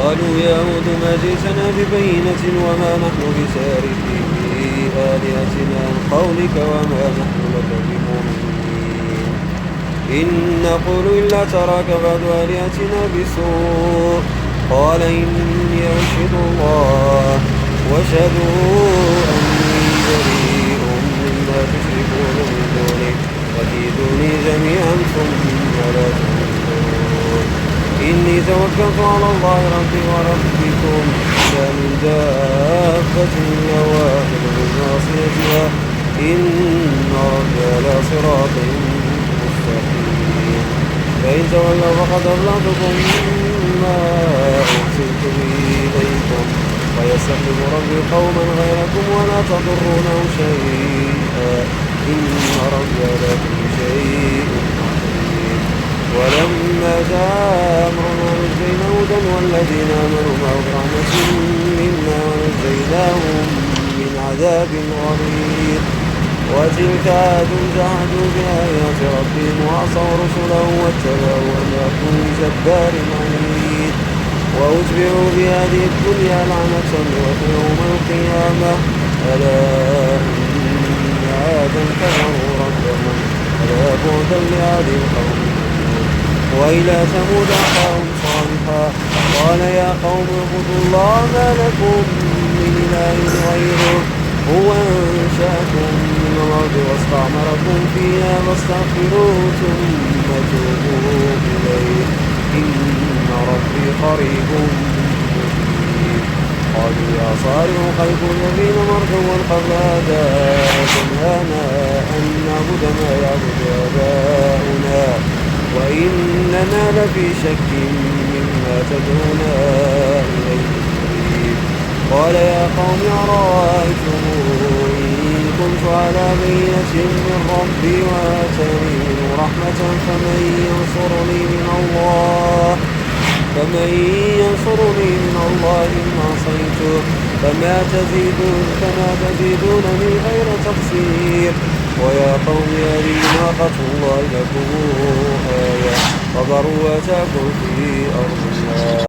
قالوا يا هود ما جئتنا ببينة وما نحن بسارقي آلهتنا عن قولك وما نحن لك بمؤمنين إن نقول إلا تراك بعض آلهتنا بسوء قال إني أشهد الله واشهدوا أني بريء مما تشركون من دونه فكيدوني جميعا ثم لا تنظرون إني توكلت على الله ربي وربكم ما من دابة إلا واحد بناصيتها إن ربي على صراط مستقيم فإن تولوا فقد أبلغتكم ما أرسلت به إليكم ويستخلف ربي قوما غيركم ولا تضرونه شيئا إن ربي على كل شيء قدير ولما جاء أمرنا نجينا هودا والذين آمنوا معه برحمة منا ونجيناهم من عذاب غليظ وتلك عاد جحدوا بآيات ربهم وعصوا رسله واتبعوا أمر كل جبار عنيد وأتبعوا بهذه الدنيا لعنة ويوم القيامة ألا إن عادا كفروا ربهم ألا بعدا لعاد القوم وإلى ثمود أخاهم صالحا قال يا قوم اعبدوا الله ما لكم من إله غيره هو أنشأكم من الأرض واستعمركم فيها فاستغفروه ثم توبوا إليه إن ربي قريب مجيب قالوا يا صالح قد كنا فينا مرجوا قبل هذا تنهانا أن نعبد ما يعبد آباؤنا وإننا لفي شك مما تدعونا إليه مريب قال يا قوم أرأيتم إن كنت على بينة من ربي وآتاني منه رحمة فمن ينصرني من الله إن عصيته فما تزيدونني غير تقصير ويا قوم هذه ناقة الله لكم آية فذروها تأكل في أرض الله